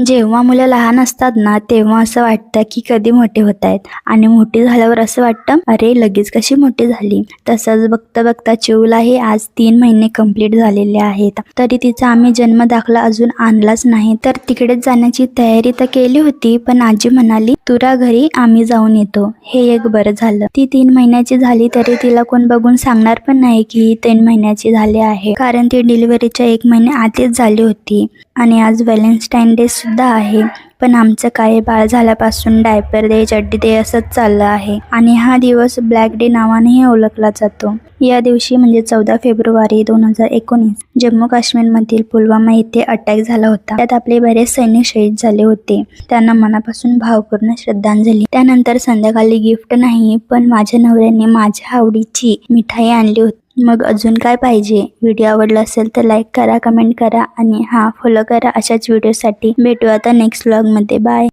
जेव्हा मुलं लहान असतात ना तेव्हा असं वाटतं की कधी मोठे होत आहेत आणि मोठी झाल्यावर असं वाटतं अरे लगेच कशी मोठी झाली. तसंच बघता बघता चिवलाही आज 3 महिने कंप्लीट झालेले आहेत. तरी तिचा आम्ही जन्म दाखला अजून आणलाच नाही. तर तिकडेच जाण्याची तयारी तर केली होती, पण आजी म्हणाली तुरा घरी आम्ही जाऊन येतो. हे एक बरं झालं. ती 3 महिन्याची झाली तरी तिला कोण बघून सांगणार पण नाही की ही 3 महिन्याची झाली आहे, कारण ती डिलिव्हरीच्या 1 महिने आधीच झाली होती. आणि आज व्हॅलेंटाईन डे सुद्धा आहे. पण आमचं काय बाळ झाल्यापासून डायपर दे, चड्डी दे असंच चाललं आहे. आणि हा दिवस ब्लॅक डे नावानेही ओळखला जातो. या दिवशी म्हणजे 14 फेब्रुवारी 2019 जम्मू काश्मीरमधील पुलवामा येथे अटॅक झाला होता. त्यात आपले बरेच सैनिक शहीद झाले होते. त्यांना मनापासून भावपूर्ण श्रद्धांजली. त्यानंतर संध्याकाळी गिफ्ट नाही, पण माझ्या नवऱ्याने माझ्या आवडीची मिठाई आणली होती. मग अजून काय पाहिजे. व्हिडिओ आवडला असेल तर लाईक करा, कमेंट करा आणि फॉलो करा. अशाच व्हिडिओसाठी भेटू आता नेक्स्ट व्लॉगमध्ये. बाय.